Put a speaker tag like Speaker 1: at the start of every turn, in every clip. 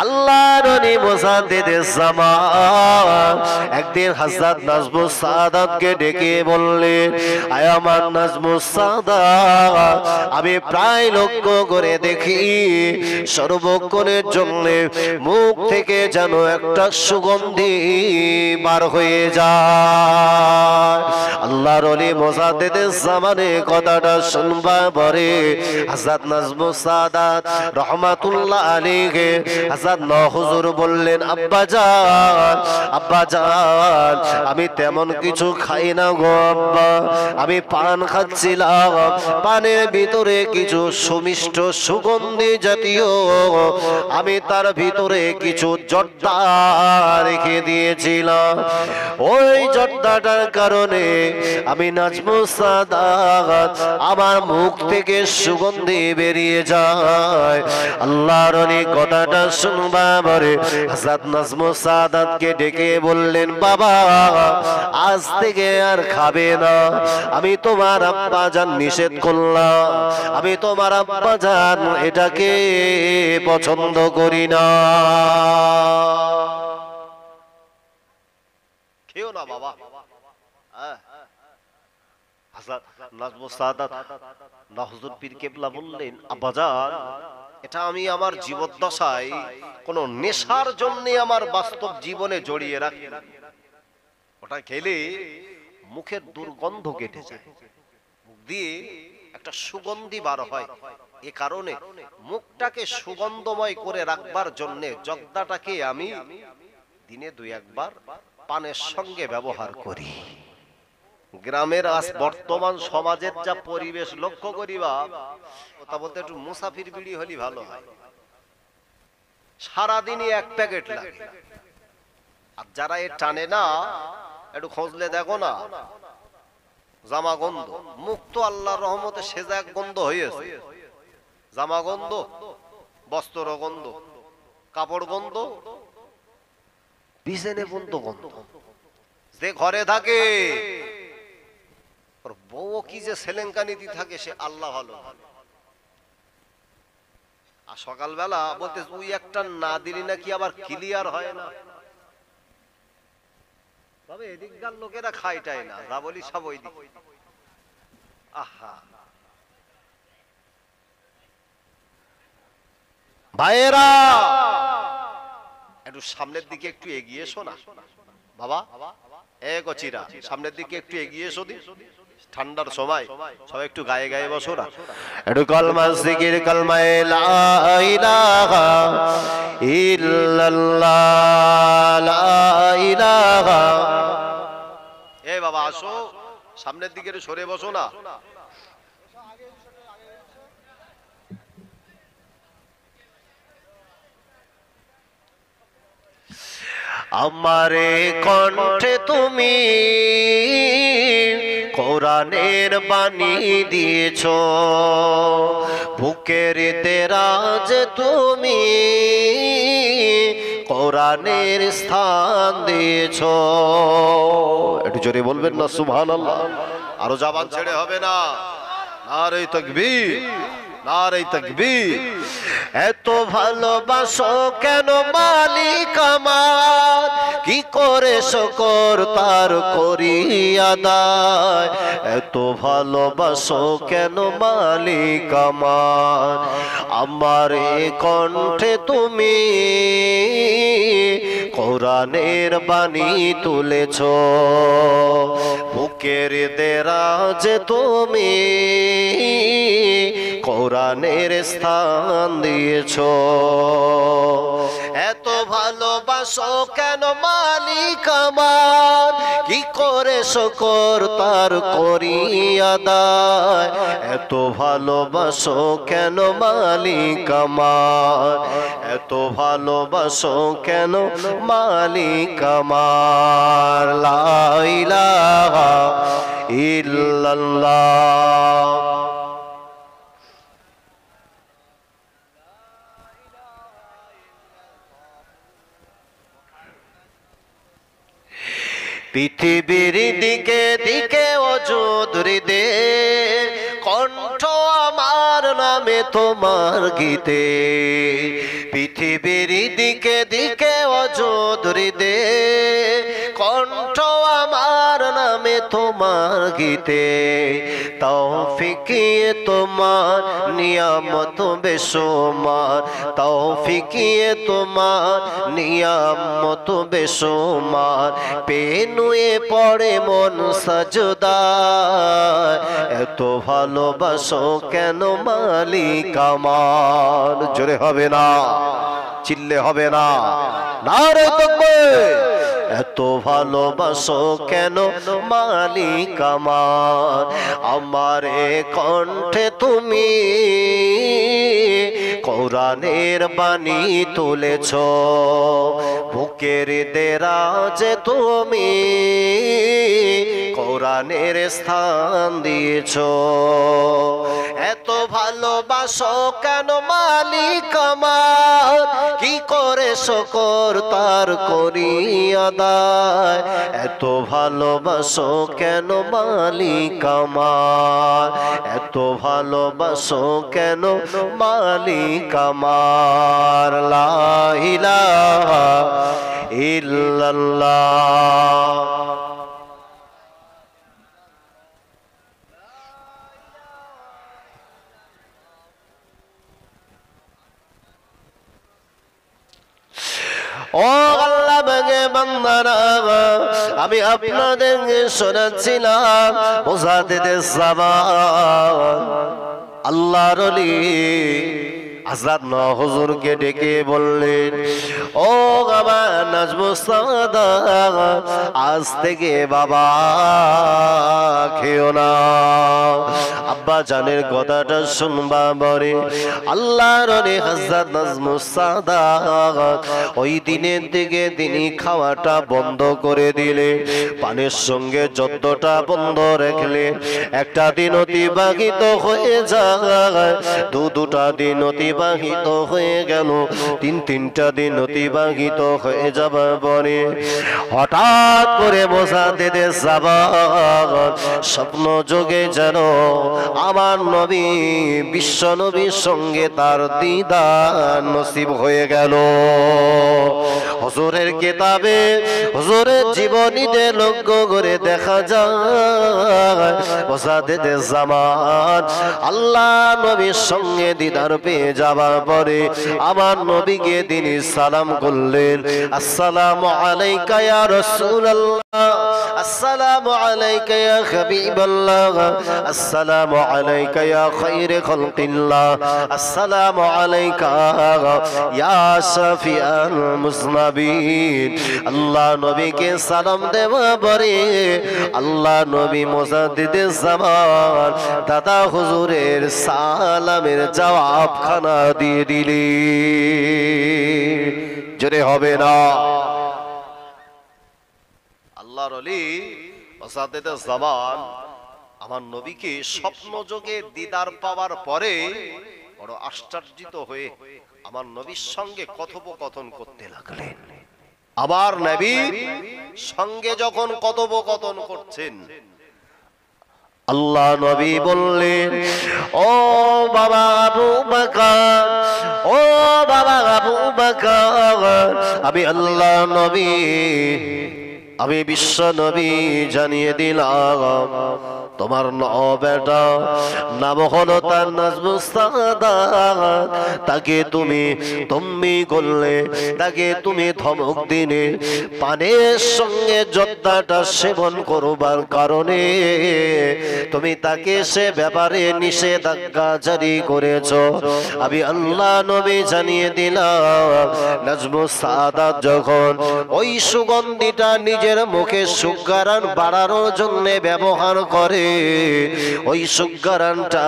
Speaker 1: আল্লাহর ওলি মুজাদ্দিদুজ জামান একদিন হযরত নাজমুস সাদাতকে ডেকে বললেন, আয় আমার নাজমুস সাদাত, আমি প্রায় লক্ষ্য করে দেখি সর্বক্ষণের জন্য মুখ থেকে যেন একটা সুগন্ধি বার হয়ে যায়। আল্লাহর ওলি মুজাদ্দিদুজ জামানে কথাটা শুনবা পরে হযরত নাজমুস সাদাত রহমাতুল্লাহ আলাইহি হযরত হুজুর বললেন, আব্বাজান আব্বাজান, আমি তেমন কিছু খাই না গো আব্বা, আমি পান খাচ্ছিলাম, পানের ভিতরে কিছু সুমিষ্ট সুগন্ধি জাতীয় আমি তার ভিতরে কিছু জর্দা রেখে দিয়েছিলাম, ওই জর্দাটার কারণে আমি নাজমুস সাদাত আমার মুখ থেকে সুগন্ধি বেরিয়ে যায়। আল্লাহর ওলি কথাটা শুনবা পরে হযরত নাজমুস সাদাতকে ডেকে বললেন, বাবা আজ থেকে আর খাবে না, আমি তোমার আব্বা জান নিষেধ করলাম, আমি তোমার আব্বা জান এটাকে পছন্দ করি না, খেও না বাবা। হযরত নাজমুস সাদাত হুজুর পীর কেবলা বললেন, আব্বাজান এটা আমি আমার জীবদ্দশায় কোন নেশার জন্য আমার বাস্তব জীবনে জড়িয়ে রাখি, ওটা খেলে মুখের দুর্গন্ধ কেটে যায়, মুখ দিয়ে একটা সুগন্ধি বার হয়, এ কারণে মুখটাকে সুগন্ধময় করে রাখবার জন্য জর্দাটাকে আমি দিনে দুই একবার পানের সঙ্গে ব্যবহার করি। গ্রামের আজ বর্তমান সমাজের যা পরিবেশ লক্ষ্য করিবা, কথা বলতে একটু মুসাফির বিড়ি হলি ভালো হয়, সারাদিনই এক প্যাকেট লাগে, আর যারা এ টানে না একটু খোঁজলে দেখো না জামা গন্ধ, মুখ তো আল্লাহর রহমতে সেজা এক গন্ধ হয়েছে, জামা গন্ধ, বস্ত্র গন্ধ, কাপড় গন্ধ, বিছানে বন্ধ গন্ধ, যে ঘরে থাকে বউ কি যে সেলেঙ্কানিতি থাকে সে আল্লাহ ভালো। আর সকালবেলা বলতে ওই একটা না দিলি নাকি আবার ক্লিয়ার হয় না, তবে এদিককার লোকেরা খাইটাই না, যা বলি সব ওই দিক। আহা ভাইয়েরা একটু সামনের দিকে একটু এগিয়ে এসো না বাবা, এ কচিরা সামনের দিকে একটু এগিয়ে এসো, ঠান্ডার সময় সবাই একটু গায়ে গায়ে বসো না, একটু কলমা জিকির কলমা লা ইলাহা ইল্লাল্লাহ লা ইলাহা। এ বাবা আসো সামনের দিকে একটু সরে বসো না, আমারে কণ্ঠে তুমি কোরআনের বাণী দিয়েছ, বুকের দেরাজ তুমি কোরআনের স্থান দিয়েছ। একটু জোরে বলবেন না সুবহানাল্লাহ, আরো জবান ছেড়ে হবে না, নারে তাকবীর নারে তাকবীর। এত ভালোবাসো কেন মালিক আমার, কি করে শুকর তার করি আদায়, এত ভালোবাসো কেন মালিক আমার, আমার এই কণ্ঠে তুমি কোরআনের বাণী তুলেছ, বুকের দেরাজ তুমি কোরআনের স্থান দিয়েছ। এত ভালোবাসো কেন মালিক আমার, কি করে শুকর তার করি আদায়, এত ভালোবাসো কেন মালিক আমার, এত ভালোবাসো কেন মালিক আমার, লা ইলাহা ইল্লাল্লাহ। পৃথিবীর দিকে দিকে অযুত হৃদে কণ্ঠ আমার নামে তোমার গীতে, পৃথিবীর দিকে দিকে অযোধৃদে কণ্ঠ আমার নামে তোমার গীতে। তৌফিকে তোমার নিয়ামত বেশুমার, তৌফিকে তোমার নিয়ামত বেশুমার, পেনুয়ে পড়ে মন সাজদায়, এত ভালোবাসো কেন মালিক আমার। জোরে হবে না, চিল্লে হবে না, নারে তাকবীর। এত ভালোবাসো কেন মালিক আমার, আমারে কণ্ঠে তুমি কোরআনের বাণী তুলেছ, বুকের দেরাজে তুমি কোরআনের স্থান দিয়েছ। এত ভালোবাসো কেন মালিক আমার, কি করে শুকর তার করি আদায়। এত ভালোবাসো কেন মালিক আমার, এত ভালোবাসো কেন মালিক আমার। লা ইলাহা ইল্লাল্লাহ। ও আল্লাহ বাগে বান্দারা, আমি আপনাদেরকে শোনাচ্ছিলাম মুজাদ্দিদে জামান আল্লাহর ওলি হযরত নূহ হুজুরকে ডেকে বললেন, ও বাবা নাজমুস সাদাত, আজ থেকে বাবা খেও না। আব্বা জানের কথাটা শুনবা বলে আল্লাহর ওলি হযরত নাজমুস সাদাত ওই দিনের থেকে তিনি খাওয়াটা বন্ধ করে দিলে, পানির সঙ্গে যতটা বন্ধ রাখলে। একটা দিন অতিবাহিত হয়ে যায়, দুটা দিন অতিবাহিত হয়ে গেল, তিনটা দিন অতিবাহিত হয়ে যাবার পরে হঠাৎ করে মুজাদ্দিদে জামান স্বপ্ন যোগে যেন আমার নবী বিশ্ব নবীর সঙ্গে তার দিদার নসিব হয়ে গেল। হুজুরের কিতাবে হুজুরের জীবনীতে লক্ষ্য করে দেখা যায় মুজাদ্দিদে জামান আল্লাহ নবীর সঙ্গে দিদার পেয়ে যাবার পরে আমার নবীকে তিনি সালাম করলেন, আসসালামু আলাইকা ইয়া রাসূলুল্লাহ, আসসালামু আলাইকা ইয়া হাবিবাল্লাহ, আসসালামু আলাইকা ইয়া খায়রে খালকিল্লাহ, আসসালামু আলাইকা ইয়া শাফিআল মুজনাবিন। আল্লাহ নবীকে সালাম দেওয়া পরে আল্লাহ নবী মুজাদ্দিদে জামান দাদা হুজুরের সালামের জবাব খানা দিয়ে দিলে। জোরে হবে না। আল্লাহর ওলি মুজাদ্দিদে জামান আমার নবীকে স্বপ্ন যোগে দিদার পাওয়ার পরে বড় আশ্চর্যিত হয়ে আমার নবীর সঙ্গে কথোপকথন করতে লাগলেন। আমার নবী সঙ্গে যখন কথোপকথন করছেন আল্লাহ নবী বললেন, ও বাবা আবু বকর, ও বাবা আবু বকর, আমি আল্লাহ নবী, আমি বিশ্ব নবী জানিয়ে দিলাম তোমার বেটা নাম হলো তার নাজমুস সাদাত, তাকে তুমি করলে, তাকে তুমি ধমক দিলে, পানের সঙ্গে যোদ্ধাটা সেবন করবার কারণে তুমি তাকে সে ব্যাপারে নিষেধাজ্ঞা জারি করেছ। আমি আল্লাহ নবী জানিয়ে দিলাম নাজমুস সাদাত যখন ওই সুগন্ধিটা নিজের মুখে সুগারান বাড়ানোর জন্য ব্যবহার করে, ওই সুগারানটা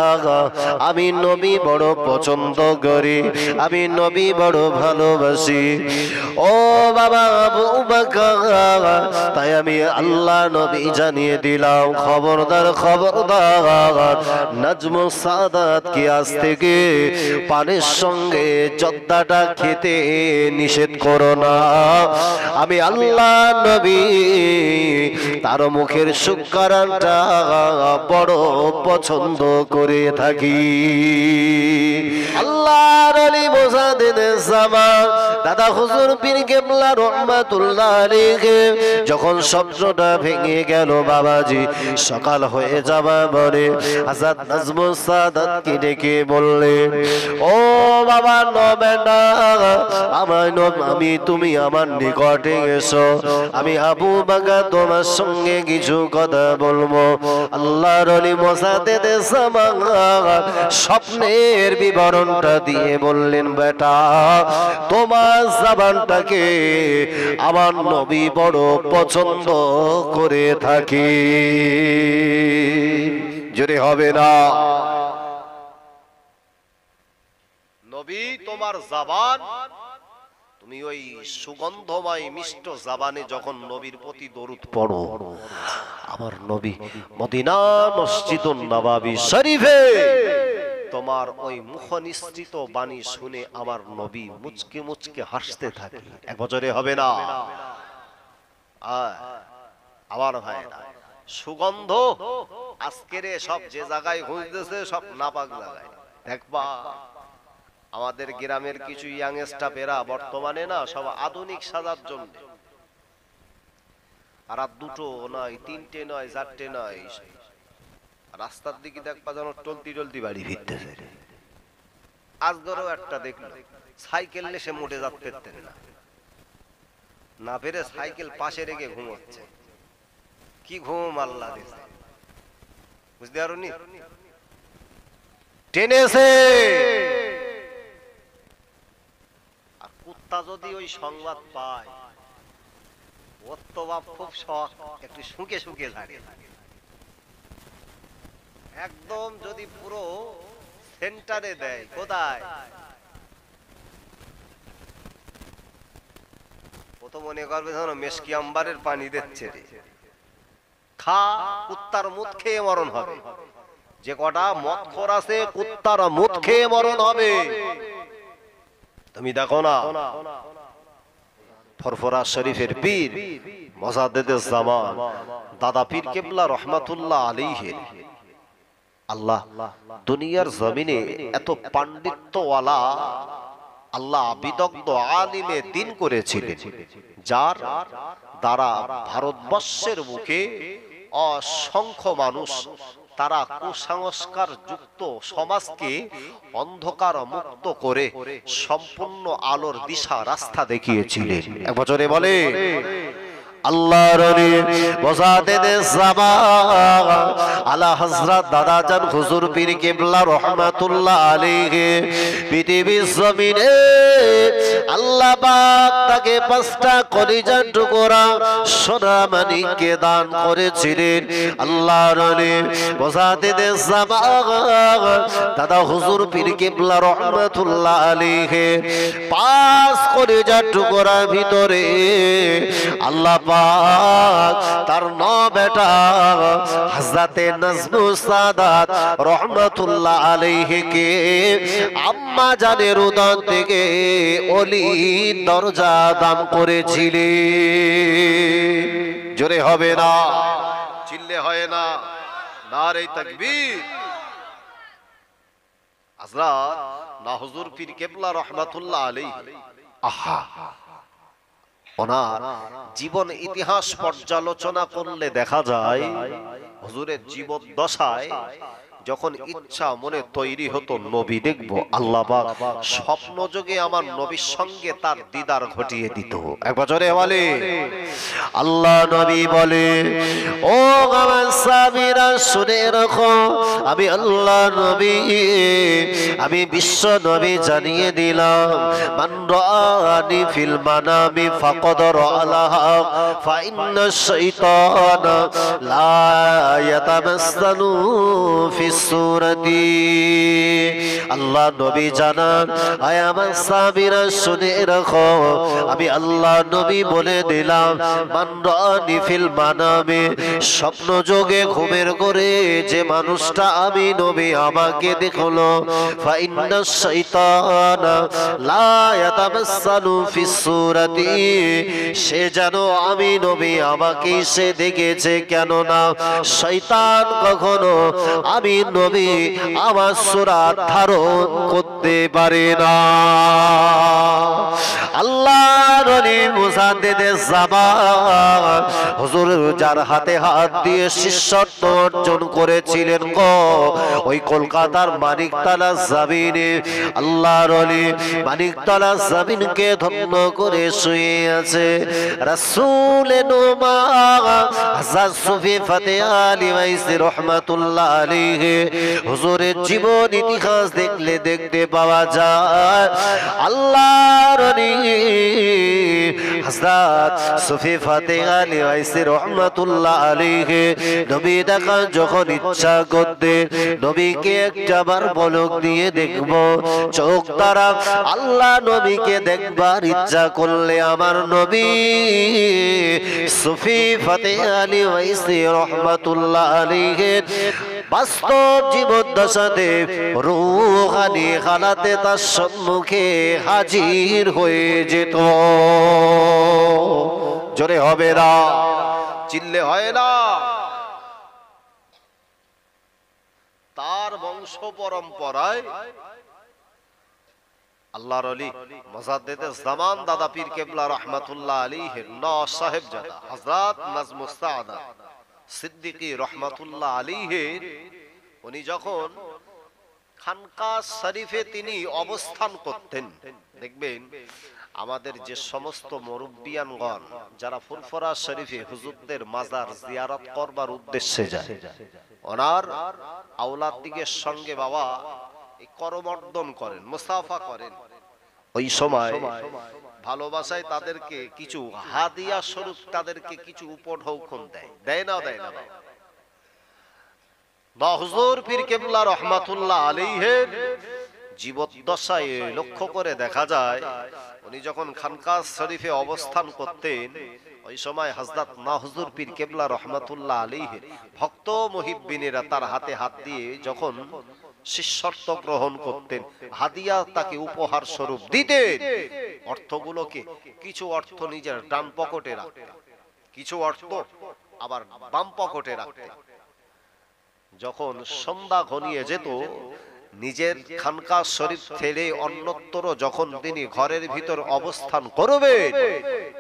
Speaker 1: আমি নবী বড় পছন্দ করি, আমি নবী বড় ভালোবাসি। ও বাবা আবু বকর, তাই আমি আল্লাহ নবী জানিয়ে দিলাম খবরদার খবরদার নাজমুস সাদাত কি আজ থেকে পানের সঙ্গে জর্দাটা খেতে নিষেধ করো না। আমি আল্লাহ নবী তার মুখের সুকারানটা বড় পছন্দ করে থাকি। আল্লাহর ওলি মোসাদ্দেদে জামান দাদা হুজুর পীর কেবলা রহমাতুল্লাহ আলাইহি যখন স্বপ্নটা ভেঙে গেল বাবাজি, সকাল হয়ে যাওয়া বলে হযরত নাজমুস সাদাতকে ডেকে বললেন, ও বাবা নবেনা, আমি তুমি আমার নিকটে এসো, আমি আবু বকর তোমার সঙ্গে কিছু কথা বলবো। আল্লাহর ওলি মোসাদ্দেদে জামান স্বপ্নের বিবরণটা দিয়ে বললেন, বেটা তোমার জবানটাকে আমার নবী বড় পছন্দ করে থাকে। জোরে হবে না? নবী তোমার জবান, তুমি ওই সুগন্ধময় মিষ্ট জবানে যখন নবীর প্রতি দরুদ পড়ো, আমার নবী মদিনা মসজিদুন নববী শরীফে তোমার ওই মুখনিসৃত বাণী শুনে আমার নবী মুচকে মুচকে হাসতে থাকে। এক বছরে হবে না? আমার ভাই সুগন্ধ আজকের সব যে জায়গায় খুঁজতেছে সব নাপাক জায়গায়। দেখবা আমাদের গ্রামের কিছু ইয়াং স্টাফেরা বর্তমানে না সব আধুনিক সাজার জন্য, আর দুটো নয়, তিনটে নয়, চারটে নয়, রাস্তার দিকে দেখবা যেন টলতি টলতি বাড়ি ফিরতেছে। আজগরও একটা দেখলো সাইকেল নিয়ে সে মোটে যাতে পারতেন না, না পেরে সাইকেল পাশে রেখে ঘুমোচ্ছে। কি ঘুম আল্লাহ দিয়েছে, বুঝতে পারোনি? টেনেছে। আর কুত্তা যদি ওই সংবাদ পায়, ওর তো বাপ খুব শখ একটু শুকে শুকে থাকে একদম। যদি পুরো সেন্টারে দেয়, কোথায় ও তো মনে করবে যেন মেশকি আম্বারের পানি দিচ্ছে রে। খা, কুত্তার মুখ খেয়ে মরণ হবে। যে কটা মদখোর আছে কুত্তার মুখ খেয়ে মরণ হবে। তুমি দেখো না ফরফরা শরীফের পীর মোসাদ্দেদে জামান দাদা পীর কেবলা রহমাতুল্লাহ আলাইহি, আল্লাহ দুনিয়ার জমিনে এত পাণ্ডিত্যওয়ালা আল্লাহ বিদগ্ধ আলিমে দিন করেছিলেন, যার দ্বারা ভারতবর্ষের বুকে অসংখ্য মানুষ তারা কুসংস্কার যুক্ত সমাজকে অন্ধকার মুক্ত করে সম্পূর্ণ আলোর দিশা রাস্তা দেখিয়েছিলেন। এক বছরে বলে আল্লাহর ওলি মোসাদ্দেদে জামান আলা হযরত দাদা জান হুজুর পীর কেবলা রহমাতুল্লাহ আলাইহি পৃথিবীর জমিনে আল্লাহ পাক তাকে 5টা কলিজার টুকরা সোনা মানিককে দান করেছিলেন। আল্লাহর ওলি মোসাদ্দেদে জামান দাদা হুজুর পীর কেবলা রহমাতুল্লাহ আলাইহি 5 কলিজার টুকরার ভিতরে আল্লাহ তার ন বেটা হযরতে নাজমুস সাদাত রহমাতুল্লাহ আলাইহি কে আম্মা জানের উদর থেকে ওলি দরজা দান করেছিলেন। জোরে হবে না? চিল্লে হয় না? নারে তাকবীর। হযরত না হুজুর পীর কেবলা রহমাতুল্লাহ আলাইহি, আহা, ওনার জীবন ইতিহাস পর্যালোচনা করলে দেখা যায় হুজুরের জীবদ্দশায় যখন ইচ্ছা মনে তৈরি হতো নবী দেখব, আল্লাহ পাক স্বপ্ন যোগে আমার নবীর সঙ্গে তার দিদার ঘটিয়ে দিত। এক বছরে বলে আল্লাহ নবী বলে, ও আমার সাবিরা শুনে রাখো, আমি আল্লাহ নবী, আমি বিশ্ব নবী জানিয়ে দিলাম, মান রাআনি ফিল মানামি ফাকাদ রাআলাহা ফা ইন্না শাইতানা লা ইয়াতামাসসালু ফি
Speaker 2: ফিসসূরাতি। আল্লাহ নবী জানান, আয় আমার সাহাবীরা শুনে রাখো, আমি আল্লাহ নবী বলে দিলাম, মান রানি ফিল মানামে, স্বপ্ন যোগে ঘুমের ঘরে যে মানুষটা আমি নবী আমাকে দেখলো, ফা ইন্না শাইতানা লা ইয়াতামাসসালু ফিসসূরাতি, সে যেন আমি নবী আমাকে সে দেখেছে, কেননা শয়তান কখনো আমি নবী আমার সূরাত ধারণ করতে পারে না। আল্লাহর ওলি মুজাদ্দিদে জামান হুজুর যার হাতে হাত দিয়ে শিষ্যত্ব অর্জন করেছিলেন গো, ওই কলকাতার মানিকতলা জমিনে আল্লাহর ওলি মানিকতলা জমিনকে ধন্য করে শুয়ে আছে রাসূল নোমা হযরত সুফি ফতে আলী ওয়াইসি রাহমাতুল্লাহ আলাইহি। হুজুরের জীবন ইতিহাস দেখলে দেখতে পাওয়া যায় আল্লাহর ওলি হযরত সুফি ফতে আলী ওয়াইসি রাহমাতুল্লাহ আলাইহি নবী দেখা যখন ইচ্ছা করতে নবীকে একটাবার পলক দিয়ে দেখবো, চোখ তারা আল্লাহ নবীকে দেখবার ইচ্ছা করলে আমার নবী সুফি ফতে আলী ওয়াইসি রাহমাতুল্লাহ আলাইহি বাস্তব জীবন দশাতে রূহানি হালাতে তার সম্মুখে হাজির হয়ে যেত। জোরে হবে না, চিল্লে হয় না। তার বংশ পরম্পরায় আল্লাহর ওলি মুজাদ্দিদে জামান দাদা পীর কেবলা রাহমাতুল্লাহ আলাইহির নওয়াজ সাহেবজাদা হযরত নাজমুস সাআদা সিদ্দিকী রাহমাতুল্লাহ আলাইহির উনি যখন খানকা শরীফে তিনি অবস্থান করতেন, দেখবেন আমাদের যে সমস্ত মুরব্বিয়ানগণ যারা ফুরফুরা শরীফে হুজুরদের মাজার জিয়ারত করবার উদ্দেশ্যে যায়, ওনার আওলাদদিগের সঙ্গে বাবা করমর্দন করেন, মুসাফা করেন, ওই সময় ভালোবাসায় তাদেরকে কিছু হাদিয়া স্বরূপ তাদেরকে কিছু উপঢৌকন দেয়, দেয় না দেয় না? হুজুর পীর কেবলা রাহমাতুল্লাহ আলাইহির জীবদ্দশায় লক্ষ্য করে দেখা যায় উনি যখন খানকা শরীফে অবস্থান করতেন, ওই সময় হযরত হুজুর পীর কেবলা রাহমাতুল্লাহ আলাইহির ভক্ত মুহিব্বিনেরা তার হাতে হাত দিয়ে যখন শিষ্যত্ব গ্রহণ করতেন, হাদিয়া তাকে উপহার স্বরূপ দিতেন। অর্থগুলোকে কিছু অর্থ নিজের ডান পকেটে রাখতেন, কিছু অর্থ আবার বাম পকেটে রাখতেন। যখন সন্ধ্যা ঘনিয়ে যেত, নিজের খানকা শরীফ ছেড়ে অন্যত্র যখন তিনি ঘরের ভিতর অবস্থান করবেন,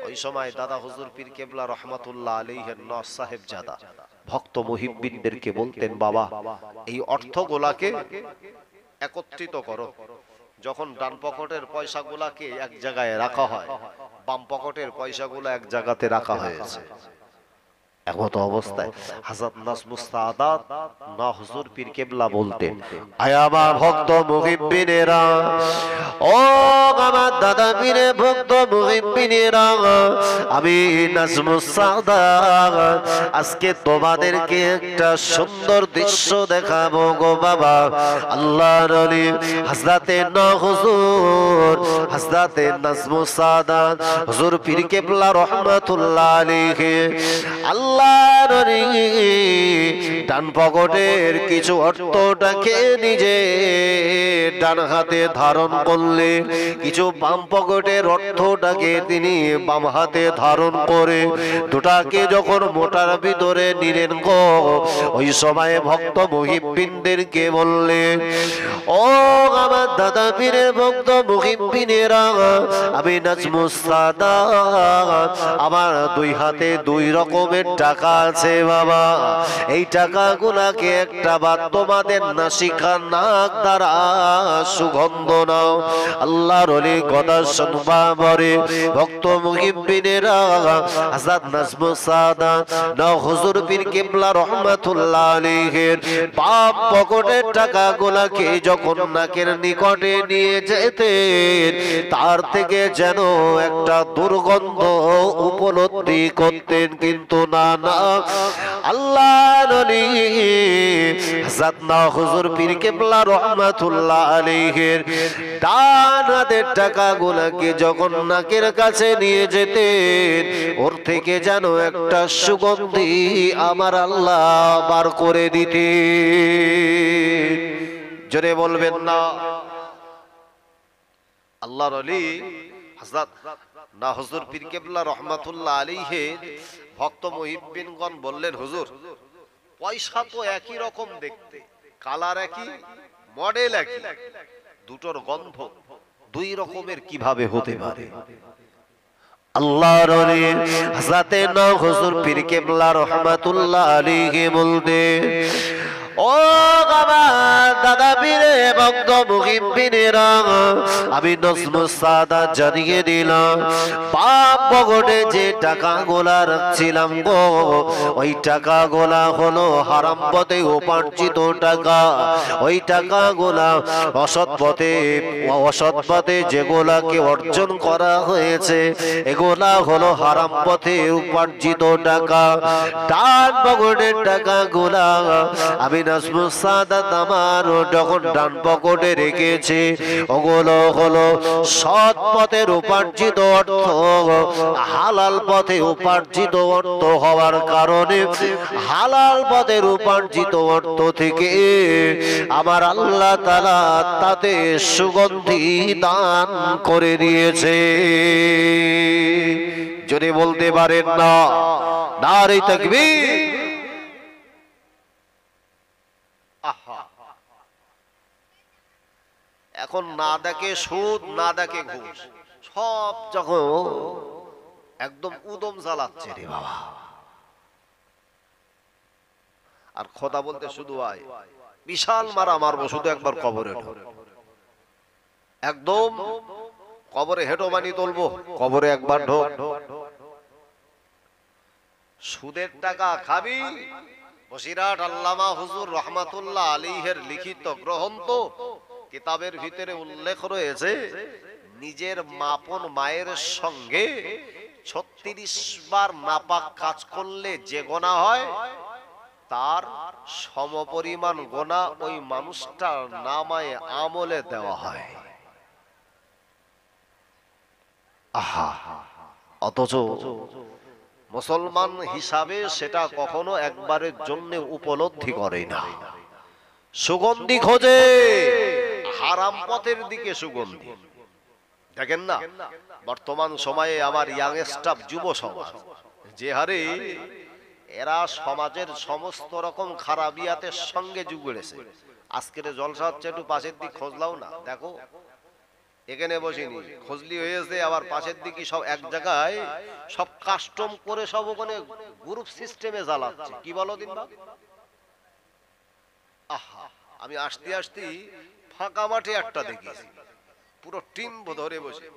Speaker 2: ওই সময় দাদা হুজুর পীর কেবলা রাহমাতুল্লাহ আলাইহির নওয়াজ সাহেবজাদা ভক্ত মুহিব্বিনদেরকে বলতেন, বাবা এই অর্থগুলাকে একত্রিত করো। যখন ডান পকেটের পয়সাগুলাকে এক জায়গায় রাখা হয়, বাম পকেটের পয়সাগুলো এক জায়গাতে রাখা হয়েছে। এমত অবস্থায় হযরত নাজমুস সাআদাত না হুজুর পীর কেবলা বলতেন, আয় আমার ভক্ত মুহিব্বিনেরা, ও আমার দাদা পীরে ভক্ত মুহিব্বিনেরা, আমি নাজমুস সাআদাত আজকে তোমাদেরকে একটা সুন্দর দৃশ্য দেখাবো গো বাবা। আল্লাহর ওলি হযরতে না হুজুর হযরতে নাজমুস সাআদাত হুজুর পীর কেবলা রাহমাতুল্লাহ আলাইহি আল্লাহর ওলি ডান পকেটের কিছু অর্থটাকে নিজে ডান হাতে ধারণ করলে, কিছু বাম পকেটের অর্থটাকে তিনি বাম হাতে ধারণ করে দুটাকে যখন মোটার ভিতরে নিলেন গো, ওই সময় ভক্ত মুহিব্বিনদেরকে বললেন, ও আমার দাদা পীরের ভক্ত মুহিব্বিনেরা, আমি নাজমুস সাআদাত আমার দুই হাতে দুই রকমের টাকা আছে বাবা। এই টাকাগুলাকে একটা বার তোমাদের নাসিকা নাক দ্বারা সুগন্ধ নাও। আল্লাহর ওলি কথা শুনবা পরে ভক্ত মুহিব্বিনেরা হযরত নাজমুস সাআদাত না হুজুর পীর কেবলা রাহমাতুল্লাহ আলাইহির বাম পকেটের টাকাগুলাকে যখন নাকের নিকটে নিয়ে যেতেন, তার থেকে যেন একটা দুর্গন্ধ উপলব্ধি করতেন, কিন্তু না, না আল্লাহর ওলি হযরত না হুজুর পীর কেবলা রহমাতুল্লাহ আলাইহির ডান হাতের টাকাগুলোকে যখন নাকের কাছে নিয়ে যেতেন ওর থেকে যেন একটা সুগন্ধি আমার আল্লাহ বার করে দিতেন। জোরে বলবেন না আল্লাহর ওলি হযরত না হুজুর পীর কেবলা রহমাতুল্লাহ আলাইহির ভক্ত মুহিব্বিনগণ বললেন, হুজুর পয়সা তো একই রকম দেখতে, কালার একই, মডেল একই, দুটোর গন্ধ দুই রকমের কিভাবে হতে পারে? আল্লাহর ওলি হযরত না হুজুর পীর কেবলা রহমাতুল্লাহ আলাইহি বলতেন, ও বাবা দাদা পীরে ভক্ত মুহিব্বিনেরা, আমি নজমুস সাদাত জানিয়ে দিলাম পাপ পকেটে যে টাকাগুলা রাখছিলাম গো, ওই টাকাগুলা হলো হারাম পথে উপার্জিত টাকা। ওই টাকাগুলা অসৎ পথে যেগুলাকে অর্জন করা হয়েছে এগুলা হলো হারাম পথে উপার্জিত টাকা। ডান পকেটের টাকাগুলা আমি নজমুস সাদাত আমার যখন ডান পকেটে রেখেছি ওগুলো হলো সৎ পথের উপার্জিত অর্থ, হালাল পথে উপার্জিত অর্থ হওয়ার কারণে হালাল পথের উপার্জিত অর্থ থেকে আমার আল্লাহ তাআলা তাতে সুগন্ধি দান করে দিয়েছে। যদি বলতে পারেন না নারে তাকবীর। এখন না দেখে সুদ, না দেখে ঘুষ, সব যখন একদম উদম জ্বালাচ্ছে রে বাবা। আর খোদা বলতে শুধু আয় বিশাল মারা মারবো, শুধু একবার কবরে একদম কবরে হেঁটো মানি তুলবো, কবরে একবার ঢোক। সুদের টাকা খাবি? বসিরহাট আল্লামা হুজুর রহমাতুল্লাহ আলাইহির লিখিত গ্রন্থ কিতাবের ভিতরে উল্লেখ রয়েছে, নিজের মাপন মায়ের সঙ্গে 36 বার নাপাক কাজ করলে যে গোনা হয় তার সমপরিমাণ গোনা ওই মানুষটার নামায়ে আমলে দেওয়া হয়। আহা, অথচ মুসলমান হিসাবে সেটা কখনো একবারের জন্য উপলব্ধি করে না। সুগন্ধি খোঁজে হারাম পথের দিকে সুগন্ধি। দেখেন না বর্তমান সময়ে আমার ইয়াংস্টার যুব সমাজ যে হারে এরা সমাজের সমস্ত রকম খারাপিয়াতের সঙ্গে জুড়েছে। আজকের জলসা হচ্ছে, একটু পাশের দিক খোঁজলাও না, দেখো এখানে বসিনি, খোঁজলি হয়েছে আবার পাশের দিকে সব এক জায়গায় সব কাস্টম করে সব ওখানে গ্রুপ সিস্টেমে জ্বালাচ্ছে। কি বলো দিন না? আহা, আমি আসতে আসতে ফাঁকা মাঠে একটা দেখেছি, পুরো টিম ধরে বসে,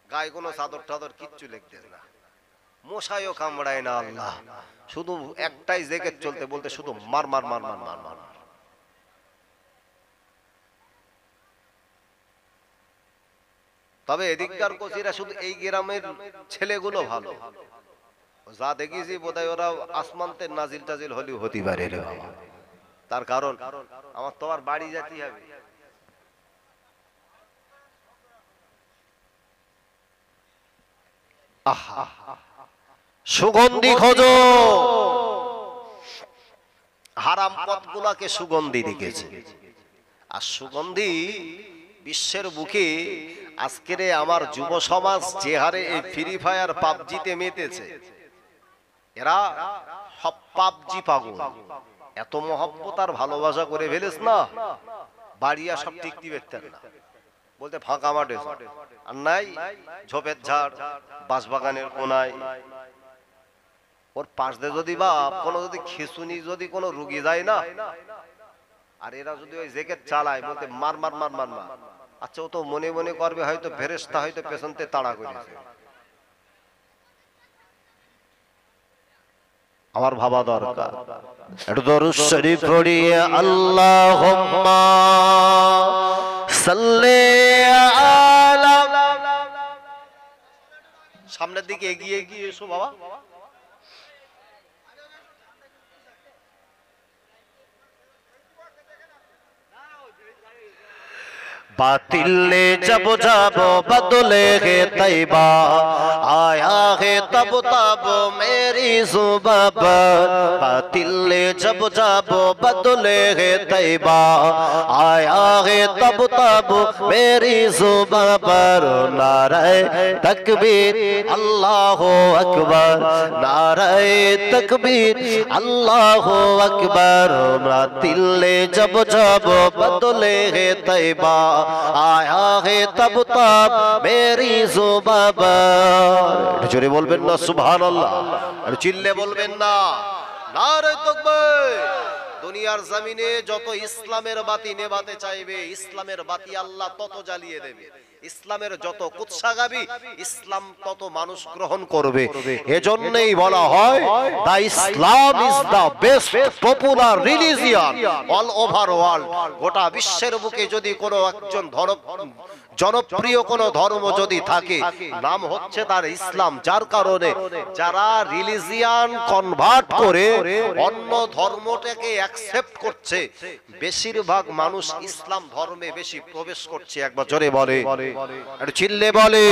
Speaker 2: গায়ে কোনো চাদর টাদর কিচ্ছু লেখতে না, মশাইও কামড়ায় না আল্লাহ, শুধু একটাই জেকেট চলতে বলতে শুধু মার মার মার মার মার মার। তবে এদিককার কোচিরা শুধু এই গ্রামের ছেলেগুলো ভালো, যা দেখেছি বোধহয় ওরা আসমানতে নাজিল টাজিল হলেও হতে পারে রে বাবা। তার কারণ আমার তো আর বাড়ি যেতে হবে, আহা সুগন্ধি খোঁজো, হারাম পথগুলাকে সুগন্ধি রেখেছে। আর সুগন্ধি বিশ্বের বুকে আজকের আমার যুব সমাজ যে হারে এই ফ্রি ফায়ার পাবজিতে মেতেছে, এরা সব পাবজি পাগল, এত মহব্বত আর ভালোবাসা করে ফেলেছ না, বাড়িয়া সব টিকতে পারতেন না, বলতে ফাঁকা মাঠে আর নাই ঝোপের ঝাড় বাঁশবাগানের কোনায়, ওর পাশ দিয়ে যদি বা কোনো যদি খিচুনি যদি কোনো রুগী যায় না, আর এরা যদি ওই জেকেট চালায় বলতে মার মার মার মার মার। আচ্ছা, ও তো মনে মনে করবে হয়তো ফেরেশতা হয়তো পেছনতে তাড়া করেছে, আমার ভাবা দরকার। একটু দরুদ শরীফ পড়িয়ে আল্লাহুম্মা সাল্লি আলা, সামনের দিকে এগিয়ে এগিয়ে এসো বাবা, बातिल ने जब जब बदले है तैबा आया है तब तब मेरी जुबां पर बातिल ने जब जब बदले है तैबा आया है तब तब मेरी जुबां पर नारे तकबीर अल्लाह अकबर नारे तकबीर अल्लाह अकबर बातिल ने जब जब बदले है तैबा आया है तब तब मेरी जुबां पर जोरे बोलबेन ना सुबहानाल्लाह আর চিল্লে বলবেন না নারে তাকবীর দুনিয়ার জমিনে যত ইসলামের বাতি নেভাতে চাইবে ইসলামের বাতি আল্লাহ তত জ্বালিয়ে দেবে ইসলামের যত কুৎসাগাবি ইসলাম তত মানুষ গ্রহণ করবে এজন্যই বলা হয় the Islam is the best popular religion all over world গোটা বিশ্বের বুকে যদি কোনো একজন জনপ্রিয় কোন ধর্ম যদি থাকে নাম হচ্ছে তার ইসলাম যার কারণে যারা রিলিজিয়ান কনভার্ট করে অন্য ধর্মটাকে অ্যাকসেপ্ট করছে বেশিরভাগ মানুষ ইসলাম ধর্মে বেশি প্রবেশ করছে একবার জোরে বলে একটু চিল্লে বলে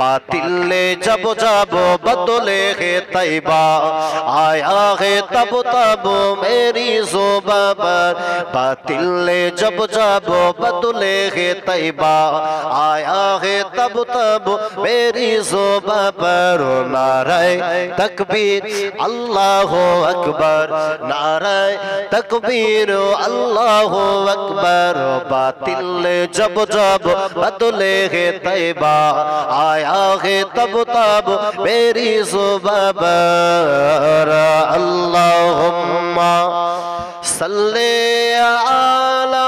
Speaker 2: বাতিল নে জব জব বদলে হে তৈবা আয়া হে তব তব মেরি जुबां पर बातिल ने जब जब बदले হে তৈবা आया है तब तब मेरी जुबां पर नारे तकबीर अल्लाह अकबर नारे तकबीर अल्लाह अकबर बातिल ने जब जब बदले है तैबा आया है तब तब मेरी जुबां पर अल्लाहुम्मा सल्ले अला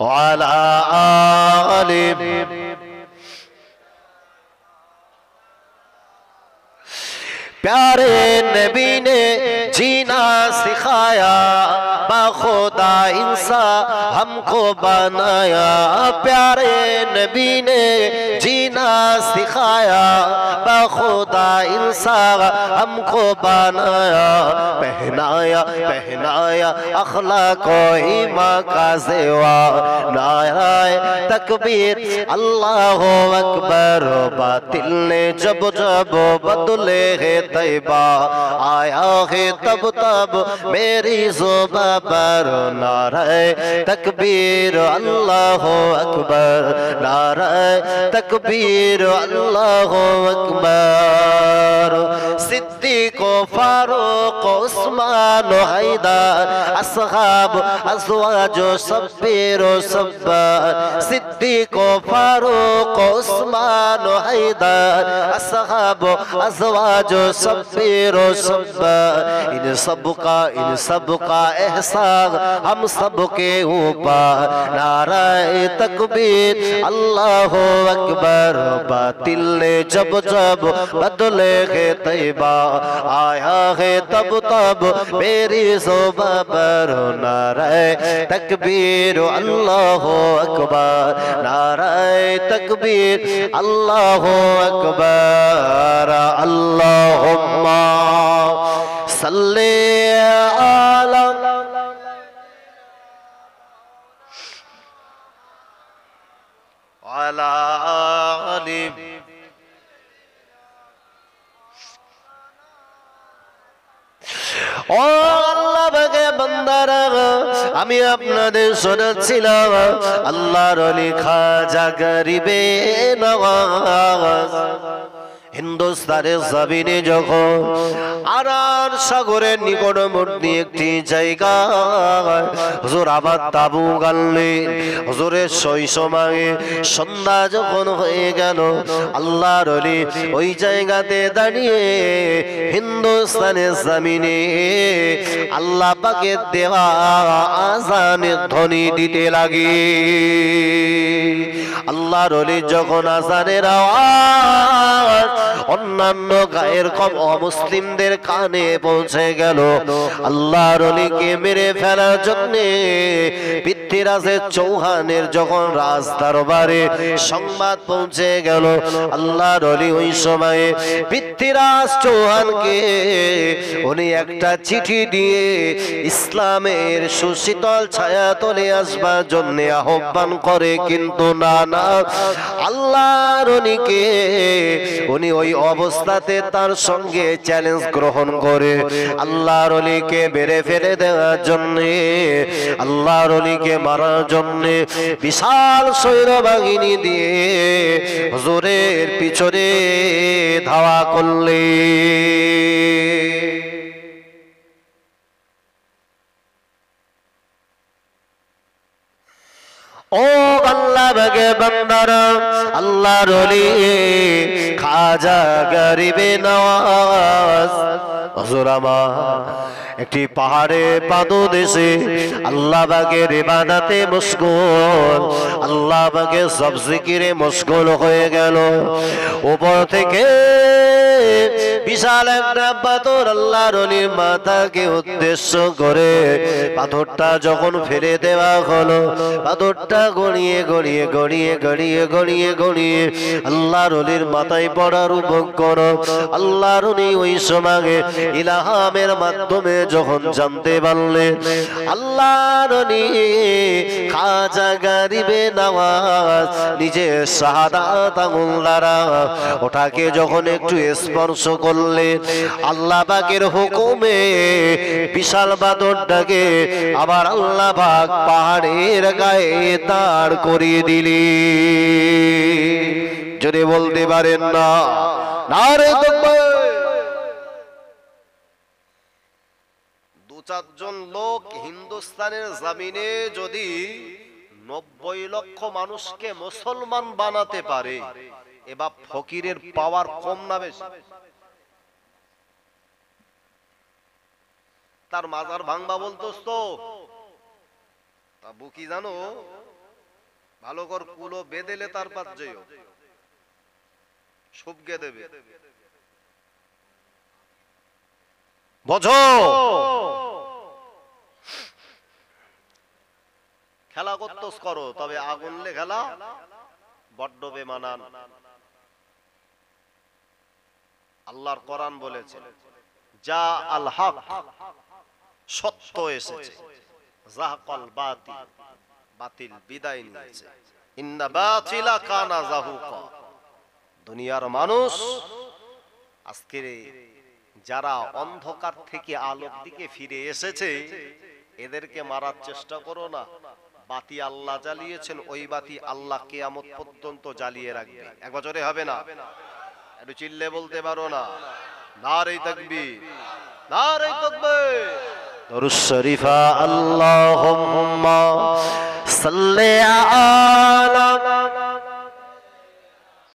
Speaker 2: वाला आले प्यारे नबी ने जीना सिखाया बाखुदा इंसान हमको बनाया प्यारे नबी ने जीना सिखाया बाखुदा इंसान हमको बनाया पहनाया पहनाया अखलाक ईमान का ज़ेवा नारे तकबीर अल्लाह अकबर बातिल ने जब जब बदले है तैबा आया है तब तब मेरी जुबां पर नारे तकबीर अल्लाह अकबर नारे तकबीर अल्लाह अकबर सिद्दीक फारूक उस्मान हैदर असहाब अज़वाज शब्बीर सब्बार सिद्दीक फारूक उस्मान हैदर असहाब अज़वाज शब्बीर सब्बार इन सबका एहसान हम सब के ऊपर नारे तकबीर अल्लाह अकबर बातिल ने जब जब बदले है तैबा आया है तब तब मेरी जुबां पर नारे तकबीर अल्लाह अकबर नारे तकबीर अल्लाह अकबर अल्लाहुम्मा सल्ले अला वाला आले ও আল্লাহ বাগে বান্দারা আমি আপনাদের শোনাচ্ছিলাম আল্লাহর ওলি খাজা গরিবে নওয়াজ হিন্দুস্তানের জমিনে যখন আরার সাগরের নিকটবর্তী একটি জায়গা হুজুর আবার তাবু গাড়লেন হুজুরের সেই সময়ে সন্ধ্যা যখন হয়ে গেল আল্লাহর ওলি ওই জায়গাতে দাঁড়িয়ে হিন্দুস্তানের জমিনে আল্লাহ পাকের দেওয়া আযানের ধ্বনি দিতে লাগে আল্লাহর ওলি যখন আযানের আওয়াজ অন্যান্য গায়ের কম অমুসলিমদের কানে পৌঁছে গেল। আল্লাহর ওলিকে মেরে ফেলার জন্য পৃথ্বীরাজের চৌহানের যখন রাজ দরবারে সংবাদ পৌঁছে গেল, আল্লাহর ওলি ওই সময়ে পৃথ্বীরাজ চৌহানকে উনি একটা চিঠি দিয়ে ইসলামের সুশীতল ছায়া তলে আসবার জন্য আহ্বান করে। কিন্তু না না, আল্লাহর ওলিকে উনি ওই অবস্থাতে তার সঙ্গে চ্যালেঞ্জ গ্রহণ করে আল্লাহর ওলিকে মেরে ফেলে দেওয়ার জন্য, আল্লাহর ওলিকে মারার জন্য বিশাল সৈন্যবাহিনী দিয়ে হুজুরের পিছনে ধাওয়া করলে। ও আল্লাহ বাগে বান্দারা, আল্লাহর ওলি খাজা গরিবে নওয়াজ হুজুর আমার একটি পাহাড়ে পাদদেশে আল্লাহ বাগের ইবাদতে মশগুল, আল্লাহ বাগের সব জিকিরে মশগুল হয়ে গেল। উপর থেকে বিশাল একটা পাথর আল্লাহর ওলির মাথাকে উদ্দেশ্য করে পাথরটা যখন ফেলে দেওয়া হলো, পাথরটা গড়িয়ে গড়িয়ে গড়িয়ে গড়িয়ে গড়িয়ে গড়িয়ে আল্লাহর ওলির মাথায় পড়ার উপক্র। আল্লাহর ওলি ওই সময় ইলহামের মাধ্যমে যখন জানতে পারলেন আল্লাহর ওলি খাজা গরিবে নওয়াজ নিজে শাহাদাত আঙ্গুল দ্বারা ওটাকে যখন একটু স্পর্শ করলেন, আল্লাহ পাকের হুকুমে বিশাল পাথরটাকে আবার আল্লাহ পাক পাহাড়ের গায়ে দাঁড় করিয়ে দিলি। যদি বলতে পারেন না নারে তাকবীর।
Speaker 1: দু চারজন লোক হিন্দুস্তানের জমিনে যদি 90 লক্ষ মানুষকে মুসলমান বানাতে পারে, এবার ফকিরের পাওয়ার কম না বেশি? তার মাজার ভাঙবা বলতোস তো তা বুকি জানো, ভালো কর কুলো বেদেলে তার পাত যেও সুবগে দেবে।
Speaker 2: বোঝো
Speaker 1: খেলা করতোস করো, তবে আগুনলে খেলা বড্ড বেমানান। আল্লাহর কোরআন বলেছে যা আল হক, সত্য এসেছে, যাহাকাল বাতিল, বাতিল বিদায় নিয়েছে, ইন্না বাতিলা কানা যাহুকা। দুনিয়ার মানুষ আজকে যারা অন্ধকার থেকে আলোর দিকে ফিরে এসেছে, এদেরকে মারার চেষ্টা করো না। বাতি আল্লাহ জ্বালিয়েছেন, ওই বাতি আল্লাহ কিয়ামত পর্যন্ত জ্বালিয়ে রাখবে। এক বছরে হবে না, একটু চিল্লে বলতে পারো না নারে তাকবীর, নারে তাকবীর।
Speaker 2: দরুদ শরীফা আল্লাহুম্মা সাল্লি আলা